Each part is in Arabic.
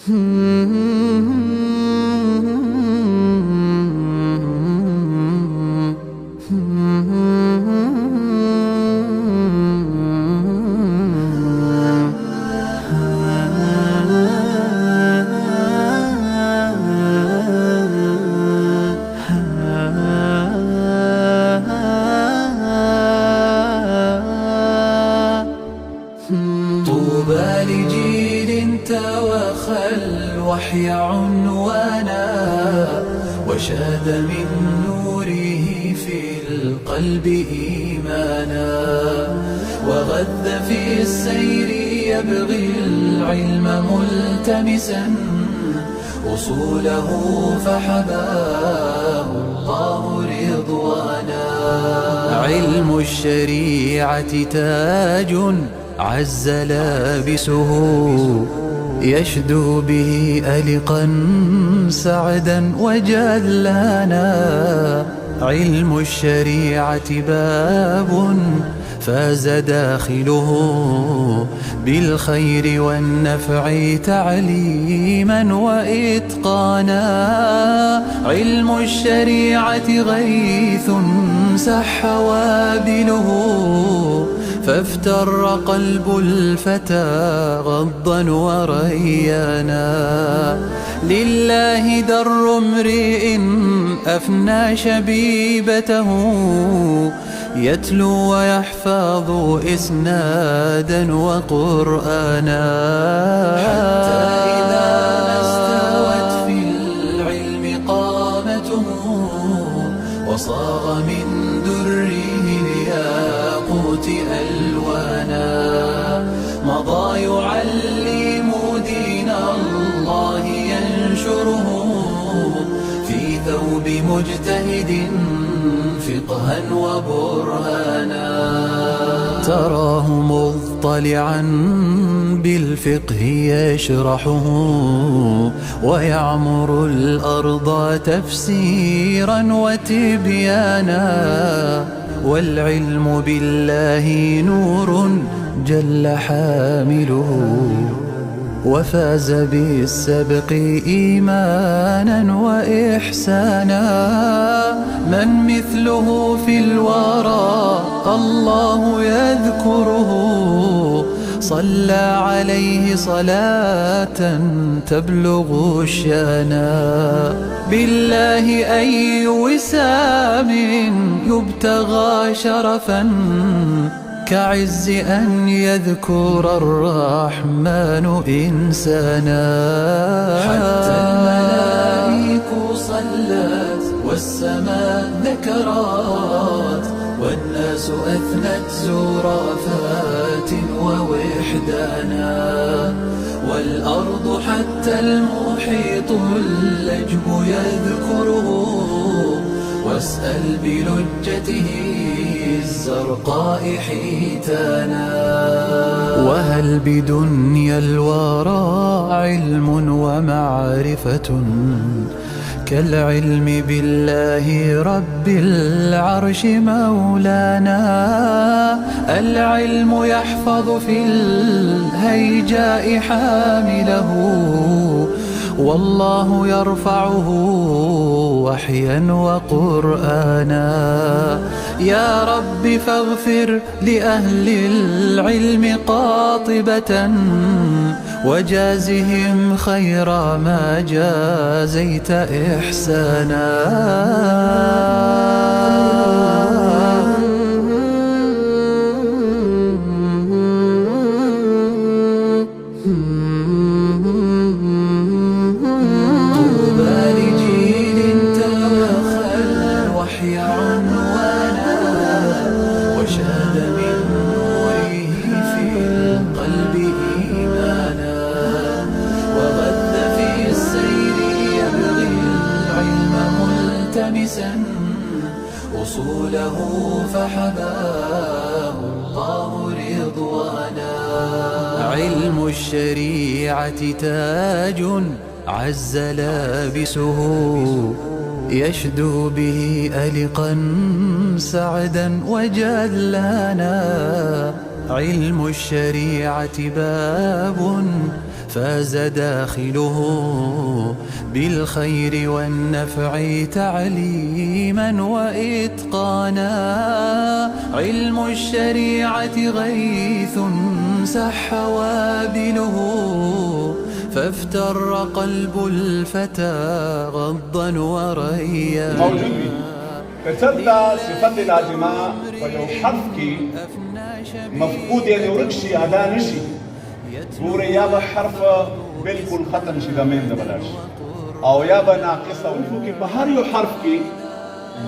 طوبى لجيل توخى الوحي عنوانا وشاد من نوره في القلب إيمانا وغذ في السير يبغي العلم ملتمسا أصوله فحباه الله رضوانا. علم الشريعة تاج عز لابسه يشدو به ألقا سعدا وجلانا. علم الشريعة باب فاز داخله بالخير والنفع تعليما وإتقانا. علم الشريعة غيث سح وابله فافتر قلب الفتى غضا وريانا. لله در امرئ أفنى شبيبته يتلو ويحفظ إسنادا وقرآنا. حتى إذا ما استوت في العلم قامته وصاغ من دره الياقوت ألوانا. مضى يعلم دين الله ينشره في ثوب مجتهد فقها وبرهانا. تراه مضطلعا بالفقه يشرحه ويعمر الأرض تفسيرا وتبيانا. والعلم بالله نور جل حامله وفاز بالسبق إيمانا وإحسانا. من مثله في الورى الله يذكره صلى عليه صلاة تبلغ الشانا. بالله أي وسام يبتغى شرفا كعز أن يذكر الرحمن إنسانا. حتى الملائك صلت والسماء ذكرات والناس أثنت زرافات ووحدانا. والأرض حتى المحيط اللجب يذكره واسأل بلجته الزرقاء حيتانا. وهل بدنيا الورى علم ومعرفة كالعلم بالله رب العرش مولانا. العلم يحفظ في الهيجاء حامله والله يرفعه وحيا وقرآنا. يا رب فاغفر لأهل العلم قاطبة وجازهم خير ما جازيت إحسانا. طوبى لجيل توخى الوحي عنوانا وشاد من نوره في القلب إيمانا. وغذ في السير يبغي العلم ملتمسا أصوله فحباه الله رضوانا. علم الشريعة تاج عز لابسه يشدو به ألقا سعدا وجلانا. علم الشريعة باب فاز داخله بالخير والنفع تعليما وإتقانا. علم الشريعة غيث سح وابله، فافتر قلب الفتى غضا وريا. موجود كتبت صفات لازمة ولو حرفك مفقود يعني ورقشي أدا نشي بوري يابا حرف بالكل ختم شي دمين دبلاش أو يابا ناقصة ونفوكي بهاريو حرفك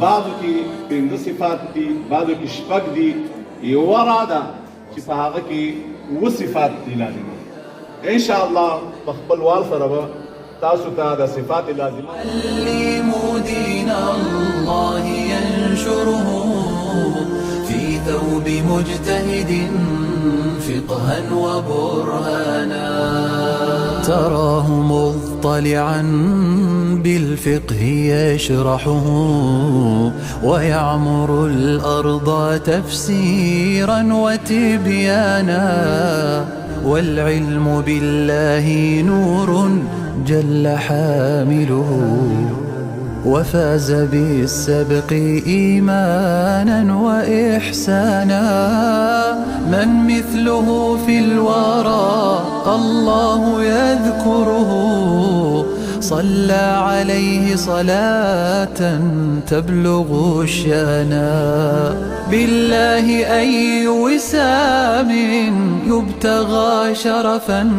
بعضك بين صفاتك بعضك شفاك دي يورادا شفاهك وصفات دي لازمة إن شاء الله بخبل والفربا تاسو تا صفات لازمة. علموا دين الله ينشره في ثوب مجتهد فقها وبرهانا. تراه مضطلعا بالفقه يشرحه ويعمر الأرض تفسيرا وتبيانا. والعلم بالله نور جل حامله، وفاز بالسبق إيمانا وإحسانا. من مثله في الورى الله يذكره، صلى عليه صلاة تبلغ الشانا. بالله أي وسام يبتغى شرفا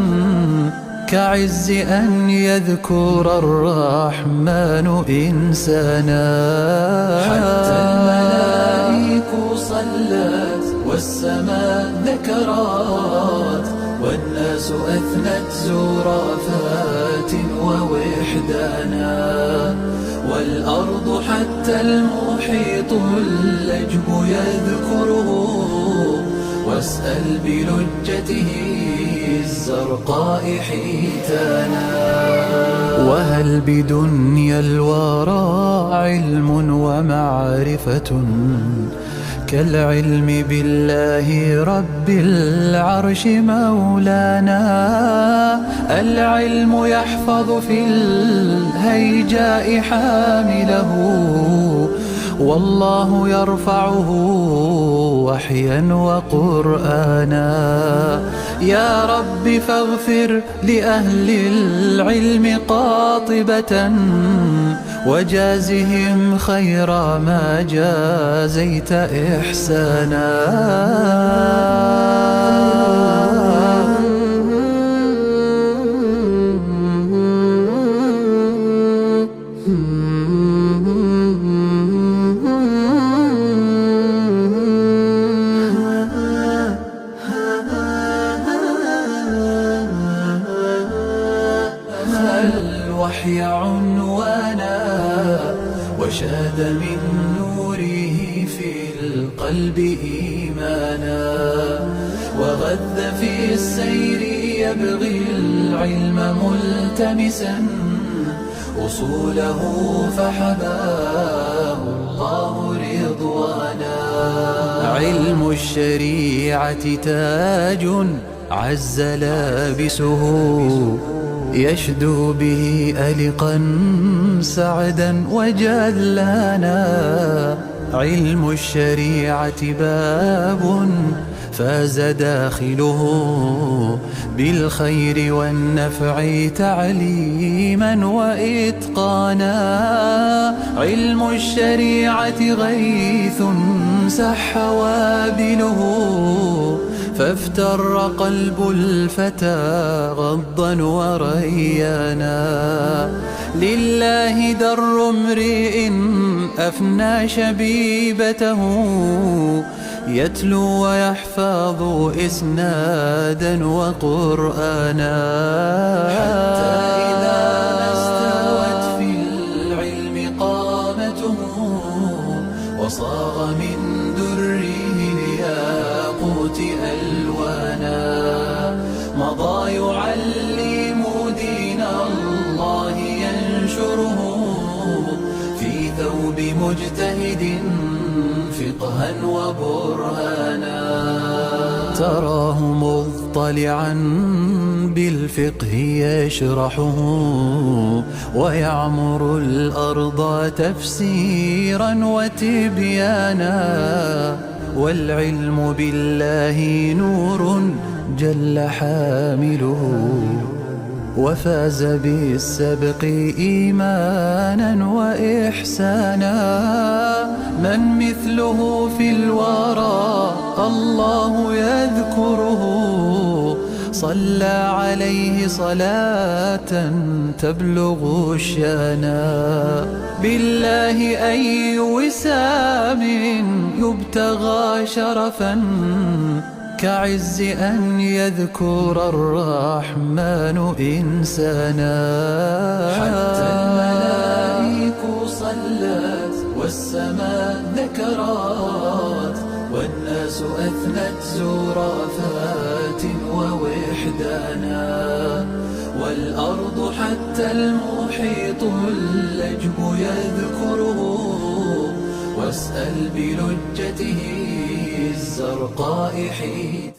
كعز أن يذكر الرحمن إنسانا. حتى الملائك صلت والسماء ذكرات، والناس أثنت زرافات ووحدانا. والأرض حتى المحيط اللجب يذكره، واسأل بلجته الزرقاء حيتانا. وهل بدنيا الورى علم ومعرفة كالعلم بالله رب العرش مولانا؟ العلم يحفظ في الهيجاء حامله، والله يرفعه وحيا وقرآنا. يا رب فاغفر لأهل العلم قاطبة، وجازهم خير ما جازيت إحسانا. الوحي عنوانا، وشاد من نوره في القلب إيمانا. وغذ في السير يبغي العلم ملتمسا أصوله، فحباه الله رضوانا. علم الشريعة تاج عز لابسه، يشدو به ألقا سعدا وجلانا. علم الشريعة باب فاز داخله بالخير والنفع تعليما وإتقانا. علم الشريعة غيث سح وابله، فافتر قلب الفتى غضا وريانا. لله در امرئ أفنى شبيبته، يتلو ويحفظ إسنادا وقرآنا. حتى إذا ما استوت في العلم قامته، وصاغ من دره الياقوت ألوانا. مضى يعلم دين الله ينشره في ثوب مجتهد فقها وبرهانا. تراه مضطلعا بالفقه يشرحه ويعمر الأرض تفسيرا وتبيانا، والعلم بالله نور جل حامله، وفاز بالسبق إيمانا وإحسانا. من مثله في الورى الله يذكره، صلى عليه صلاة تبلغ الشانا. بالله أي وسام يبتغى شرفا كعز أن يذكر الرحمن إنسانا. حتى الملائك صلت والسماء ذكرات، والناس أثنت زرافات ووحدانا، والأرض حتى المحيط اللجب يذكره، واسأل بلجته الزرقاء حيث